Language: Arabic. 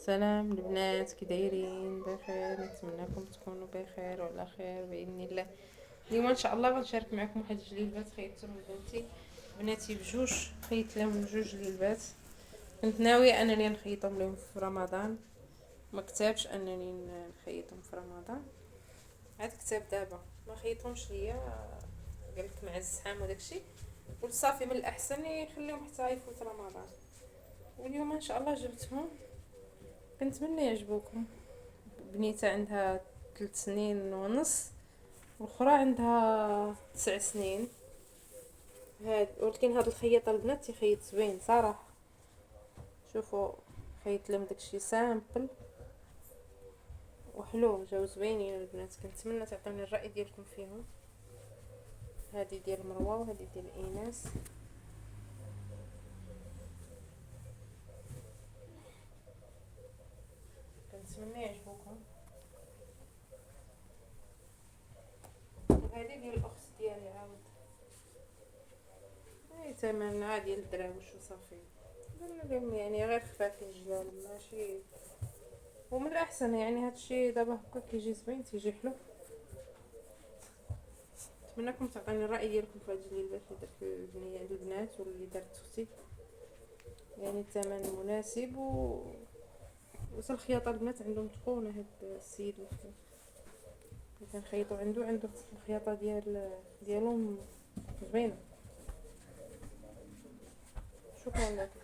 سلام البنات، كي دايرين؟ بخير، نتمنىكم تكونوا بخير وعلى خير باذن الله. اليوم ان شاء الله غنشارك معكم واحد الجليبات خيطتهم بناتي بجوج. خيط لهم جوج جليبات، كنت ناويه انني نخيطهم لهم في رمضان، ما كتبتش انني نخيطهم في رمضان. عاد كتاب دابا ما خيطهمش ليا، قالك مع الزحام وداكشي، قلت صافي من الاحسن يخليهم حتى يفوت رمضان. واليوم ان شاء الله جبتهم، كنتمنى يعجبوكم. بنيتها عندها 3 سنين ونص، والاخرى عندها 9 سنين. ولكن هاد الخياطه البنات تيخيط زوين صراحه. شوفوا، خيط لهم داكشي سامبل وحلو، جاو زوينين البنات. كنتمنى تعطوني الراي ديالكم فيهم. هذه ديال مروه وهذه ديال ايناس. كنتمنى يعجبوكم. وهذه ديال الاخت ديالي عاود، هاي ثمن عادي للدراوش وصافي. قلنا لهم يعني غير خفافين جلال ماشي. ومن الاحسن يعني هادشي دابا هكا كيجي زوين، تيجي حلو. نتمنىكم تعطوني الراي ديالكم في هاد الجليبات اللي درت البنات واللي درت اختي. يعني الثمن مناسب وصل الخياطه البنات عندهم تقونه. هاد السيد اللي كنخيطو عنده الخياطه ديالهم زوينه. شكرا لكم.